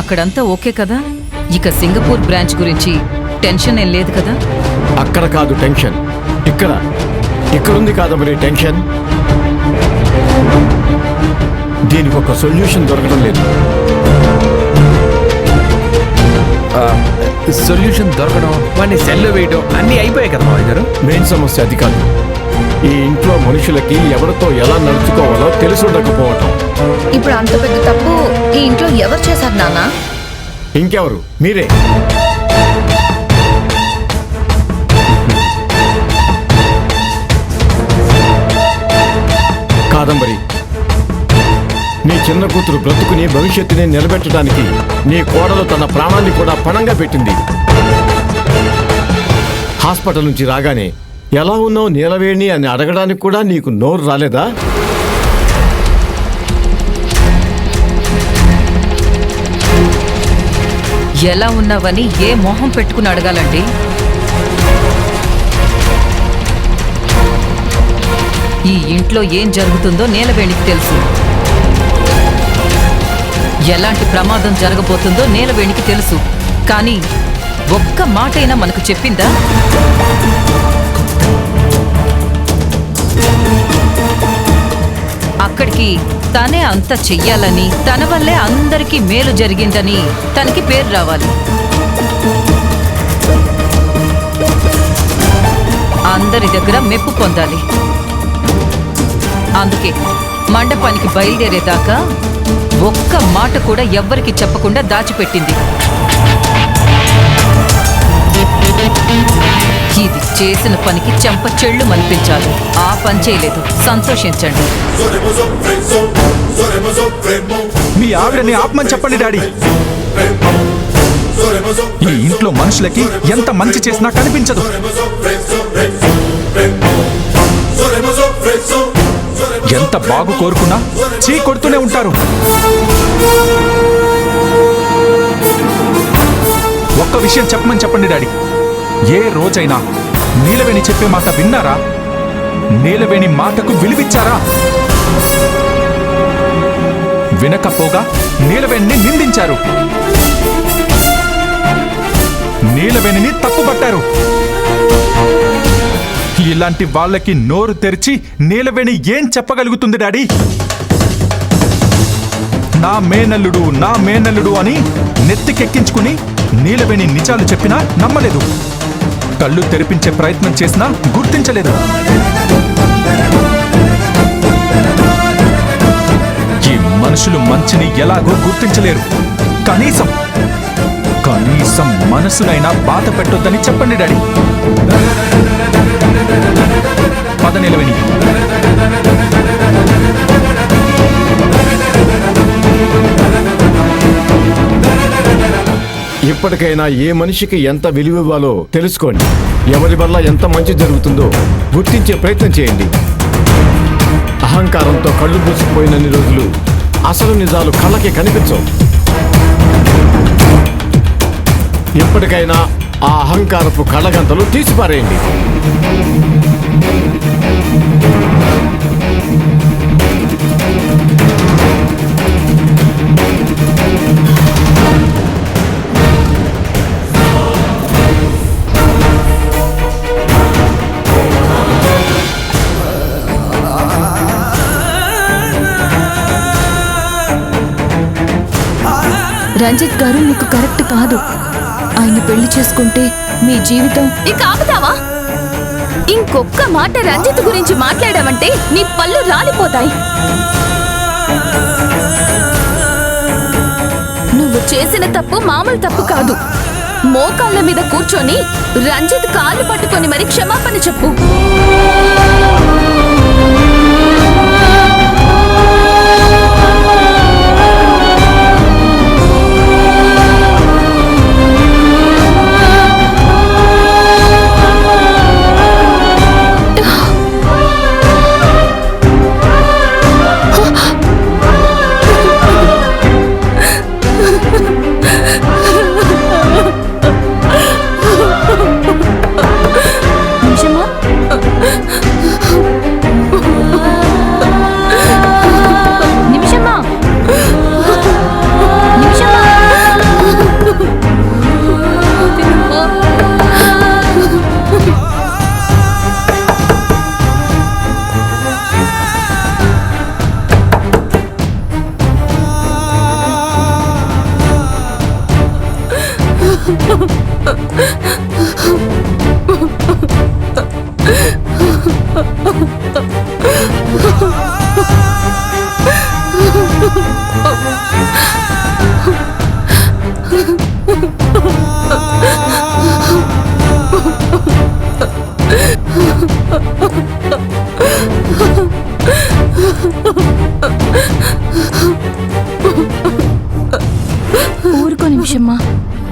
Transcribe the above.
అక్కడంతా ఓకే కదా? ఇక సింగపూర్ బ్రాంచ్ గురించి టెన్షన్ ఏం లేదు కదా? అక్కడ కాదు టెన్షన్, ఇక్కడుంది కాదమ్మరి టెన్షన్. దీనికి ఒక సొల్యూషన్ దొరకడం లేదు. సొల్యూషన్ దొరకడం, వాడిని సెల్లో వేయడం అన్నీ అయిపోయాయి కదా మావయ్య గారు. మెయిన్ సమస్య అది కాదు. ఈ ఇంట్లో మనుషులకి ఎవరితో ఎలా నడుచుకోవాలో తెలిసి ఉండకపోవటం. ఇప్పుడు అంత పెద్ద తప్పు ఈ ఇంట్లో ఎవరు చేశారు నాన్న? ఇంకెవరు? మీరే. కాదంబరి, నీ చిన్న కూతురు బ్రతుకుని భవిష్యత్తుని నిలబెట్టడానికి నీ కోడలు తన ప్రాణాన్ని కూడా పణంగా పెట్టింది. హాస్పిటల్ నుంచి రాగానే ఎలా ఉన్నావు నీలవేణి అని అడగడానికి కూడా నీకు నోరు రాలేదా? ఎలా ఉన్నావని ఏ మొహం పెట్టుకుని అడగాలండి? ఈ ఇంట్లో ఏం జరుగుతుందో నీలవేణికి తెలుసు. ఎలాంటి ప్రమాదం జరగబోతుందో నీలవేణికి తెలుసు. కానీ ఒక్క మాటైనా మనకు చెప్పిందా? అక్కడికి తనే అంత చెయ్యాలని, తన వల్లే అందరికీ మేలు జరిగిందని తనకి పేరు రావాలి. అందరి దగ్గర మెప్పు పొందాలి. అందుకే మండపానికి బయలుదేరేదాకా ఒక్క మాట కూడా ఎవ్వరికి చెప్పకుండా దాచిపెట్టింది. ఇది చేసిన పనికి చెంప చెళ్ళు మనిపించాలి. ఆ పని చేయలేదు, సంతోషించండి. మీ ఆవిడని ఆపమని చెప్పండి డాడీ. ఈ ఇంట్లో మనుషులకి ఎంత మంచి చేసినా కనిపించదు. ఎంత బాగు కోరుకున్నా చీ కొడుతూనే ఉంటారు. ఒక్క విషయం చెప్పమని చెప్పండి డాడీ. ఏ రోజైనా నీలవేణి చెప్పే మాట విన్నారా? నీలవేణి మాటకు విలువిచ్చారా? వినకపోగా నీలవేణిని నిందించారు. నీలవేణిని తప్పుపట్టారు. ఇలాంటి వాళ్ళకి నోరు తెరిచి నీలవేణి ఏం చెప్పగలుగుతుంది డాడీ? నా మేనల్లుడు అని నెత్తికెక్కించుకుని నీలవేణి నిజాలు చెప్పినా నమ్మలేదు. కళ్ళు తెరిపించే ప్రయత్నం చేసినా గుర్తించలేదు. ఈ మనుషులు మంచిని ఎలాగో గుర్తించలేరు. కనీసం మనసునైనా బాధ పెట్టొద్దని చెప్పండి డాడీ. పద నీలవేణి. ఇప్పటికైనా ఏ మనిషికి ఎంత విలువివ్వాలో తెలుసుకోండి. ఎవరి వల్ల ఎంత మంచి జరుగుతుందో గుర్తించే ప్రయత్నం చేయండి. అహంకారంతో కళ్ళు మూసుకుపోయినన్ని రోజులు అసలు నిజాలు కళ్ళకి కనిపించవు. ఇప్పటికైనా ఆ అహంకారపు కళ్ళగంతలు తీసిపారేయండి. రంజిత్ గారు మీకు కరెక్ట్ కాదు. ఆయన పెళ్లి చేసుకుంటే మీ జీవితం ఇక ఆపుతావా? ఇంకొక్క మాట రంజిత్ గురించి మాట్లాడావంటే నీ పళ్ళు రాలిపోతాయి. నువ్వు చేసిన తప్పు మామూలు తప్పు కాదు. మోకాళ్ళ మీద కూర్చొని రంజిత్ కాళ్ళు పట్టుకొని మరి క్షమాపణ చెప్పు. ఊరుకో నిమిషమ్మా.